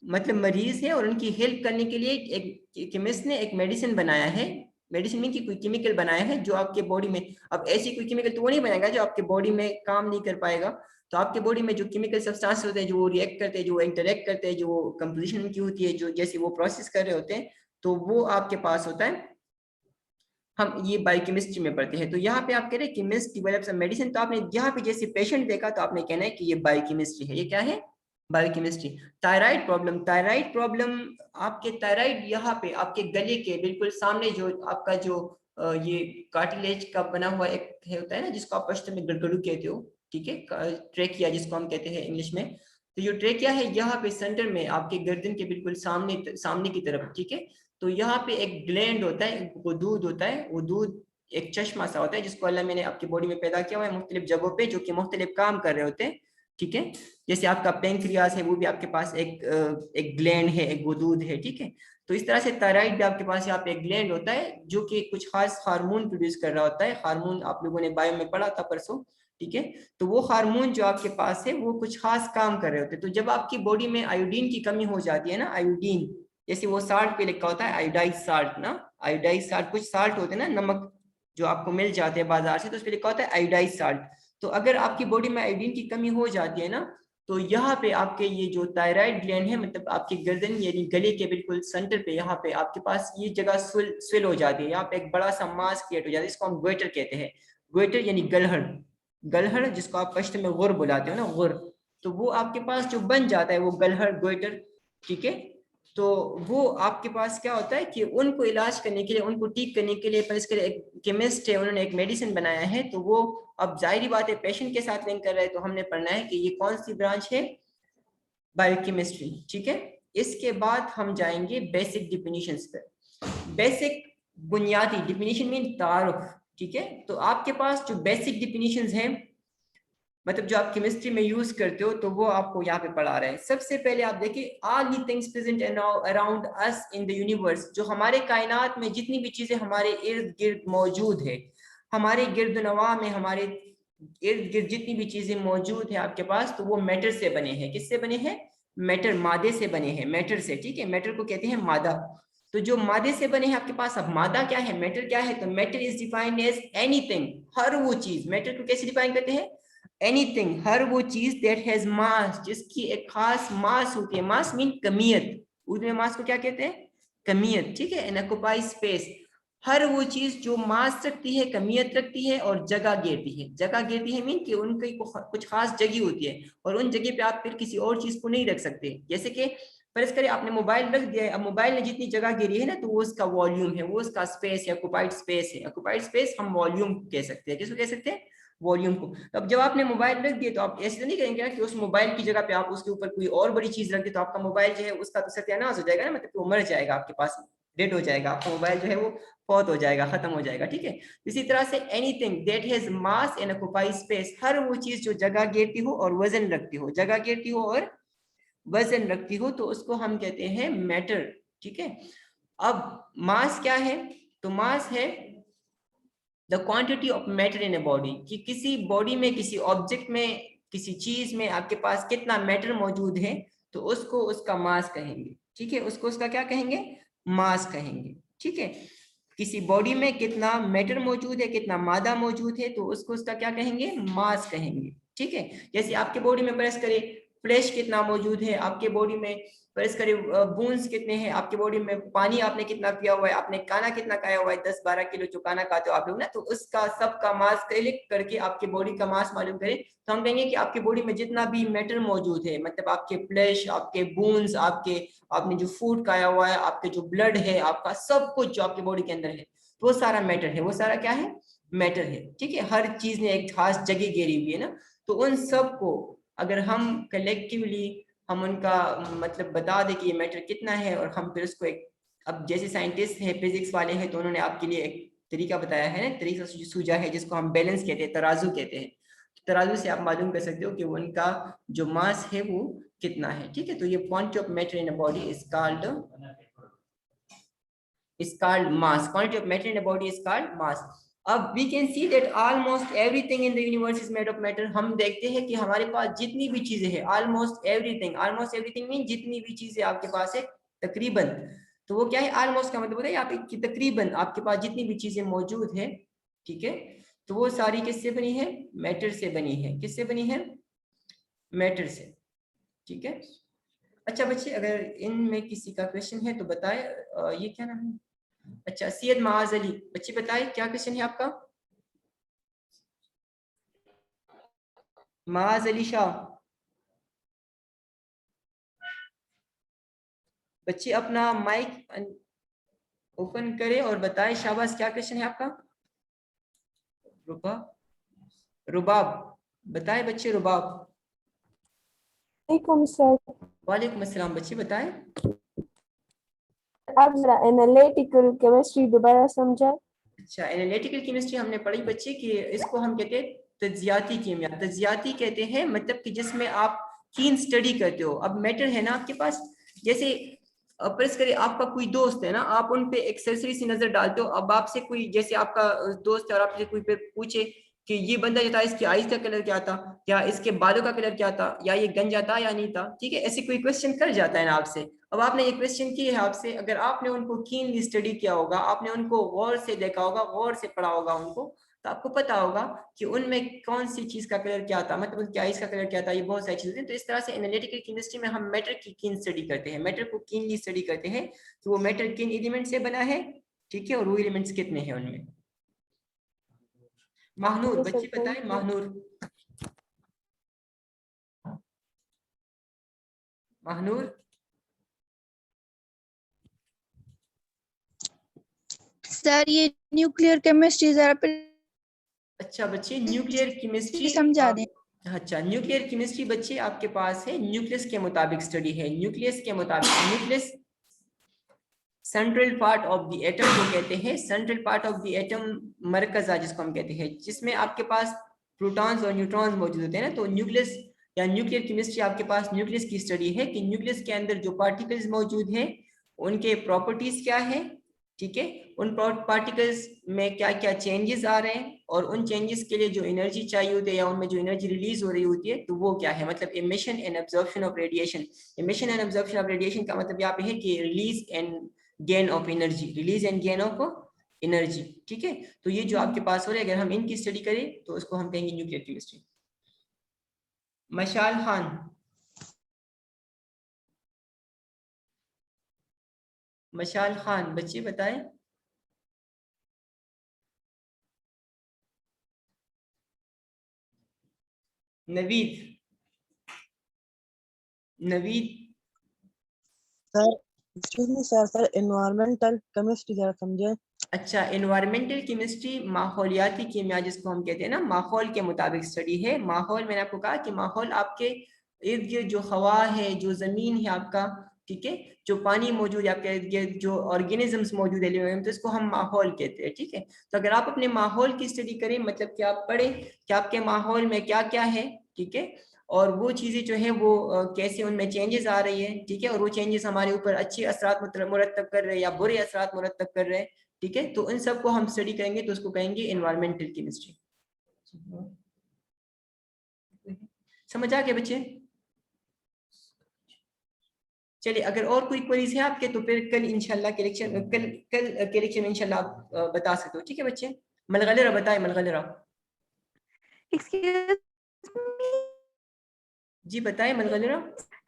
मतलब मरीज है, और उनकी हेल्प करने के लिए एक केमिस्ट ने एक मेडिसिन बनाया है, मेडिसिन में कि कोई केमिकल बनाया है जो आपके बॉडी में, अब ऐसी कोई केमिकल तो वो नहीं बनाएगा जो आपके बॉडी में काम नहीं कर पाएगा, तो आपके बॉडी में जो केमिकल सब्सटेंस होते हैं, जो रिएक्ट करते हैं, जो इंटरेक्ट करते हैं, जो कंपोजिशन की होती है, जो जैसे वो प्रोसेस कर रहे होते हैं, तो वो आपके पास होता है, हम ये बायोकेमिस्ट्री में पढ़ते हैं। तो यहाँ पे आप कह रहे हैं केमिस्ट डेवलप्स अ मेडिसिन, तो आपने यहाँ पे जैसे पेशेंट देखा तो आपने कहना है कि ये बायोकेमिस्ट्री है, ये क्या है, बायोकेमिस्ट्री। थायराइड प्रॉब्लम, आपके थायराइड यहाँ पे आपके गले के बिल्कुल सामने जो आपका जो ये कार्टिलेज का बना हुआ एक है होता है ना, जिसको आप पश्चिम में गड़गड़ू कहते हो, ठीक है, ट्रेकिया जिसको हम कहते हैं इंग्लिश में। तो ये ट्रेकिया है यहाँ पे सेंटर में आपके गर्दन के बिल्कुल सामने की तरफ, ठीक है। तो यहाँ पे एक ग्लैंड होता है, वो दूध होता है, वो दूध एक चश्मा सा होता है जिसको अल्लाह मैंने आपकी बॉडी में पैदा किया हुआ है मुख्तलिफ जगहों पे, जो कि मुख्तलिफ काम कर रहे होते हैं, ठीक है। जैसे आपका पेंक्रियास है, वो भी आपके पास एक ग्लैंड है, एक वो दूध है, ठीक है। तो इस तरह से थायराइड भी आपके पास यहाँ पे एक ग्लैंड होता है जो कि कुछ खास हार्मोन प्रोड्यूस कर रहा होता है। हार्मोन आप लोगों ने बायो में पढ़ा था परसों, ठीक है। तो वो हार्मोन जो आपके पास है वो कुछ खास काम कर रहे होते हैं। तो जब आपकी बॉडी में आयोडीन की कमी हो जाती है ना, आयोडीन, जैसे वो साल्ट पे लिखा होता है आयोडाइज साल्ट ना, आयोडाइज साल्ट, कुछ साल्ट होते हैं ना, नमक जो आपको मिल जाते हैं बाजार से, तो उस पर लिखा होता है आयोडाइज साल्ट। तो अगर आपकी बॉडी में आयोडीन की कमी हो जाती है ना, तो यहाँ पे आपके ये जो थायराइड ग्लैंड है, मतलब आपके गर्दन यानी गले के बिल्कुल सेंटर पे, यहाँ पे आपके पास ये जगह स्वेल हो जाती है, यहाँ पे एक बड़ा सा मास क्रिएट हो जाता है, इसको हम गोइटर कहते हैं। गोइटर यानी गलहड़, गलहड़ जिसको आप पश्तो में गुर बुलाते हो ना, गुर, तो वो आपके पास जो बन जाता है वो गलहड़, गोइटर, ठीक है। तो वो आपके पास क्या होता है कि उनको इलाज करने के लिए, उनको ठीक करने के लिए, पर इसके लिए एक केमिस्ट है, उन्होंने एक मेडिसिन बनाया है, तो वो अब जाहिर बात है पेशेंट के साथ लिंक कर रहे हैं, तो हमने पढ़ना है कि ये कौन सी ब्रांच है, बायोकेमिस्ट्री, ठीक है। इसके बाद हम जाएंगे बेसिक डिफिनीशंस पर। बेसिक बुनियादी डिफिनीशन मीन तारुफ, ठीक है। तो आपके पास जो बेसिक डिफिनीशंस हैं, मतलब जो आप केमिस्ट्री में यूज करते हो, तो वो आपको यहाँ पे पढ़ा रहे हैं। सबसे पहले आप देखिए, all the things present around us in the universe, जो हमारे कायनात में जितनी भी चीजें हमारे इर्द गिर्द मौजूद है, हमारे गिर्दनवा में हमारे इर्द गिर्द जितनी भी चीजें मौजूद है आपके पास, तो वो मैटर से बने हैं। किससे बने हैं? मैटर, मादे से बने हैं, मैटर से, ठीक है। मैटर को कहते हैं मादा। तो जो मादे से बने हैं आपके पास, अब मादा क्या है, मैटर क्या है, तो matter is defined as anything, हर वो चीज। मैटर को कैसे डिफाइन करते हैं? एनीथिंग, हर वो चीज दैट हैज मास, जिसकी एक खास मास होती है। मास मीन कमियत, उर्दू में मास को क्या कहते हैं? कमियत, ठीक है। एंड ऑक्युपाई स्पेस, हर वो चीज जो मास रखती है, कमियत रखती है और जगह घेरती है। जगह घेरती है मीन कि उनकी कुछ खास जगह होती है, और उन जगह पे आप फिर किसी और चीज को नहीं रख सकते। जैसे कि फर्ज करें आपने मोबाइल रख दिया है, अब मोबाइल ने जितनी जगह घेरी है ना, तो वो उसका वॉल्यूम है, वो उसका स्पेस है, ऑक्युपाइड स्पेस है। ऑक्युपाइड स्पेस हम वॉल्यूम कह सकते हैं। किसको कह सकते हैं? वॉल्यूम को। तो अब जब आपने मोबाइल रख दिया, तो आप ऐसे तो नहीं करेंगे ना कि उस मोबाइल की जगह पे आप उसके ऊपर कोई और बड़ी चीज रख दे, तो आपका मोबाइल जो है उसका तो सत्यानाश हो जाएगा ना, मतलब वो मर जाएगा, आपके पास डेड हो जाएगा, आपका मोबाइल जो है वो फौत हो जाएगा, खत्म हो जाएगा, ठीक है। इसी तरह से anything that has mass and occupy space, हर वो चीज जो जगह घेरती हो और वजन रखती हो, जगह घेरती हो और वजन रखती हो, तो उसको हम कहते हैं मैटर, ठीक है। अब मास क्या है? तो मास है the quantity of matter in a body, कि किसी बॉडी में, किसी ऑब्जेक्ट में, किसी चीज में आपके पास कितना मैटर मौजूद है, तो उसको उसका मास कहेंगे, ठीक है। उसको उसका क्या कहेंगे? मास कहेंगे, ठीक है। किसी बॉडी में कितना मैटर मौजूद है, कितना मादा मौजूद है, तो उसको उसका क्या कहेंगे? मास कहेंगे, ठीक है। जैसे आपके बॉडी में प्रेस करें, फ्लैश कितना मौजूद है आपके बॉडी में, प्रेस करें बूंस कितने हैं आपके बॉडी में, पानी आपने कितना पिया हुआ है, आपने खाना कितना खाया हुआ है, 10-12 किलो जो खाना खाते हो आप लोग ना, तो उसका सबका मास कलेक्ट करके आपके बॉडी का मास मालूम करें, तो हम कहेंगे कि आपके बॉडी में जितना भी मैटर मौजूद है, मतलब आपके फ्लैश, आपके बूंस, आपके आपने जो फूड खाया हुआ है, आपके जो ब्लड है, आपका सब कुछ जो आपके बॉडी के अंदर है, तो वो सारा मैटर है, वो सारा क्या है? मैटर है, ठीक है। हर चीज ने एक खास जगह घेरी हुई है ना, तो उन सब को अगर हम कलेक्टिवली हम उनका मतलब बता दें कि ये मैटर कितना है, और हम फिर उसको एक, अब जैसे साइंटिस्ट है, फिजिक्स वाले हैं, तो उन्होंने आपके लिए एक तरीका बताया है ना, तरीका सूझा है, जिसको हम बैलेंस कहते हैं, तराजू कहते हैं। तराजू से आप मालूम कर सकते हो कि उनका जो मास है वो कितना है, ठीक है। तो ये quantity of matter in a body is called mass. Quantity of matter in a body is called mass. अब we can see that almost everything in the universe is made of matter. हम देखते हैं कि हमारे पास जितनी भी चीजें हैं, almost everything mean जितनी भी चीजें आपके पास है तकरीबन, तो वो क्या है? almost का मतलब होता है आप कि तकरीबन आपके पास जितनी भी चीजें मौजूद है, ठीक है, तो वो सारी किससे बनी है? मैटर से बनी है। किससे बनी है? मैटर से, ठीक है। अच्छा बच्चे, अगर इनमें किसी का क्वेश्चन है तो बताए। ये क्या नाम है? अच्छा, सैयद माज अली, बच्चे बताए क्या क्वेश्चन है आपका? माज अली शाह, बच्चे अपना माइक ओपन करें और बताएं। शाबाश, क्या क्वेश्चन है आपका? रुबा, रुबाब, बताएं बच्चे। रुबाब, सर, वालेकुम अस्सलाम। बच्चे बताएं। आप जरा एनालिटिकल केमिस्ट्री दोबारा समझाएं। अच्छा, एनालिटिकल केमिस्ट्री हमने पढ़ी बच्चे कि इसको हम कहते हैं तज्जियाती कीमिया। तज्जियाती कहते हैं मतलब कि जिसमें आप कीन स्टडी करते हो। अब मैटर है ना आपके पास, जैसे प्रेस करिए, आपका कोई दोस्त है ना, आप उन पे एक सरसरी सी नजर डालते हो। अब आपसे कोई, जैसे आपका दोस्त है और आपसे कोई पे पूछे कि ये बंदा जो था इसकी आईज का कलर क्या था, या इसके बालों का कलर क्या था, या ये गंजा था या नहीं था, ठीक है, ऐसे कोई क्वेश्चन कर जाता है ना आपसे। अब आपने ये क्वेश्चन किए है आपसे, अगर आपने उनको कीनली स्टडी किया होगा, आपने उनको गौर से देखा होगा, गौर से पढ़ा होगा उनको, तो आपको पता होगा कि उनमें कौन सी चीज का कलर क्या था, मतलब क्या इसका कलर क्या था, ये बहुत सारी चीजें हैं। तो इस तरह से एनालिटिकल केमिस्ट्री में हम मैटर की कीन स्टडी करते हैं, मैटर को कीनली स्टडी करते हैं कि वो मैटर किन एलिमेंट से बना है, ठीक है, और वो एलिमेंट्स कितने हैं उनमें। महानूर, Yes, sir, बच्चे thank बताएं, you. महानूर, महानूर। सर ये न्यूक्लियर केमिस्ट्री जरा अच्छा बच्चे, न्यूक्लियर केमिस्ट्री समझा दें। अच्छा, न्यूक्लियर केमिस्ट्री बच्चे आपके पास है न्यूक्लियस के मुताबिक स्टडी है, न्यूक्लियस के मुताबिक। Nucleus central part of the atom को कहते हैं, central part of the atom मरकज़ा जिसको हम कहते हैं, जिसमें आपके पास प्रोटॉन्स और न्यूट्रॉन्स मौजूद होते हैं ना। तो न्यूक्लियस या न्यूक्लियर केमिस्ट्री आपके पास न्यूक्लियस की स्टडी है कि न्यूक्लियस के अंदर जो पार्टिकल्स मौजूद हैं उनके प्रॉपर्टीज क्या है, ठीक है, उन पार्टिकल्स में क्या क्या चेंजेस आ रहे हैं, और उन चेंजेस के लिए जो एनर्जी चाहिए होती है या उनमें जो एनर्जी रिलीज हो रही होती है तो वो क्या है, मतलब emission and absorption of radiation. Emission and absorption of radiation का मतलब यहाँ पे है कि release and gain of energy, release and gain of energy, ठीक है। तो ये जो आपके पास हो रहा है, अगर हम इनकी स्टडी करें तो उसको हम कहेंगे न्यूक्लियर केमिस्ट्री। मशाल खान, मशाल खान बच्चे बताएं। Naveed, Naveed. Sir excuse me sir environmental chemistry जरा समझे। अच्छा, एनवायरमेंटल केमिस्ट्री माहौलियाती कीमिया जिसको हम कहते हैं ना, माहौल के मुताबिक स्टडी है। माहौल, मैंने आपको कहा कि माहौल आपके इर्द गिर्द जो हवा है, जो जमीन है आपका, ठीक है, जो पानी मौजूद है आपके इर्द गिर्द, जो ऑर्गेनिजम्स मौजूद है, तो इसको हम माहौल कहते हैं, ठीक है। तो अगर आप अपने माहौल की स्टडी करें, मतलब कि आप पढ़ें कि आपके माहौल में क्या क्या है, ठीक है, और वो चीजें जो है वो कैसे उनमें चेंजेस आ रही है, ठीक है, और वो चेंजेस हमारे ऊपर अच्छे असरात मुरतब कर रहे हैं या बुरे असरात मुरतब कर रहे हैं, ठीक है, तो इन सब को हम स्टडी करेंगे तो उसको कहेंगे एनवायरमेंटल केमिस्ट्री। समझ आ गया बच्चे? चलिए, अगर और कोई क्वेरीज है आपके तो फिर कल इंशाल्लाह के लेक्चर, कल के लेक्चर में इंशाल्लाह आप बता सकते हो, ठीक है बच्चे। मलगलेरा बताए, मलगलेरा। Excuse me, जी बताए मलगलेरा। सर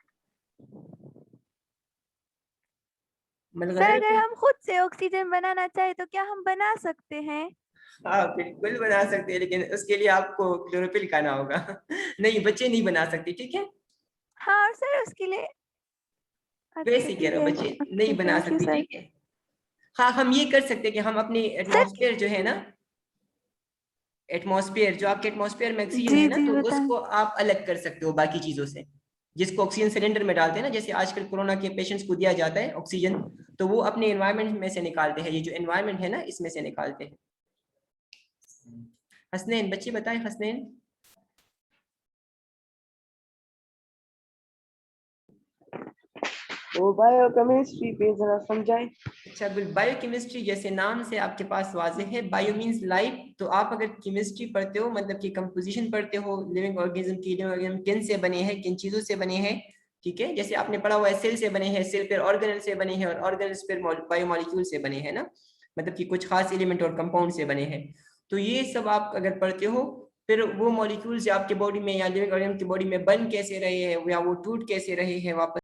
मलगलेरा अगर हम खुद से ऑक्सीजन बनाना चाहे तो क्या हम बना सकते हैं? हाँ बिल्कुल बना सकते हैं, लेकिन उसके लिए आपको क्लोरोफिल खाना होगा। नहीं बच्चे नहीं बना सकते, ठीक है। हाँ और सर उसके लिए वैसे ही ठीक कह रहा हूँ, है, बच्चे नहीं बना थैंक यू सकते, सर। ठीक है। हाँ हम ये कर सकते हैं कि हम अपनी एटमॉस्फेयर जो है ना, एटमॉस्फेयर जो आपके एटमॉस्फेयर में ऑक्सीजन है जी ना, जी तो बताएं। उसको आप अलग कर सकते हो बाकी चीजों से, जिसको ऑक्सीजन सिलेंडर में डालते हैं ना, जैसे आजकल कोरोना के पेशेंट्स को दिया जाता है ऑक्सीजन, तो वो अपने एनवायरनमेंट में से निकालते हैं, ये जो एनवायरनमेंट है ना इसमें से निकालते हैं। हसनैन, बच्चे बताएं, हसनैन। वो बायोकेमिस्ट्री पे जरा समझाएं। अच्छा गुड, बायोकेमिस्ट्री जैसे नाम से आपके पास वाज़ेह है, बायो मींस लाइफ। तो आप अगर केमिस्ट्री पढ़ते हो, मतलब कि कंपोजिशन पढ़ते हो लिविंग ऑर्गेनिज्म की, लिविंग ऑर्गेनिज्म किन से बने हैं, किन चीजों से बने हैं, ठीक है, जैसे आपने पढ़ा हुआ है सेल से बने हैं, सेल फिर ऑर्गेनेल से बने हैं, और ऑर्गेनेल्स फिर बायोमॉलिक्यूल से बने हैं ना, मतलब कि कुछ खास एलिमेंट और कंपाउंड से बने हैं। तो ये सब आप अगर पढ़ते हो, फिर वो मॉलिक्यूल्स आपके बॉडी में या लिविंग ऑर्गेनिज्म की बॉडी में बन कैसे रहे हैं, या वो टूट कैसे रहे हैं वापस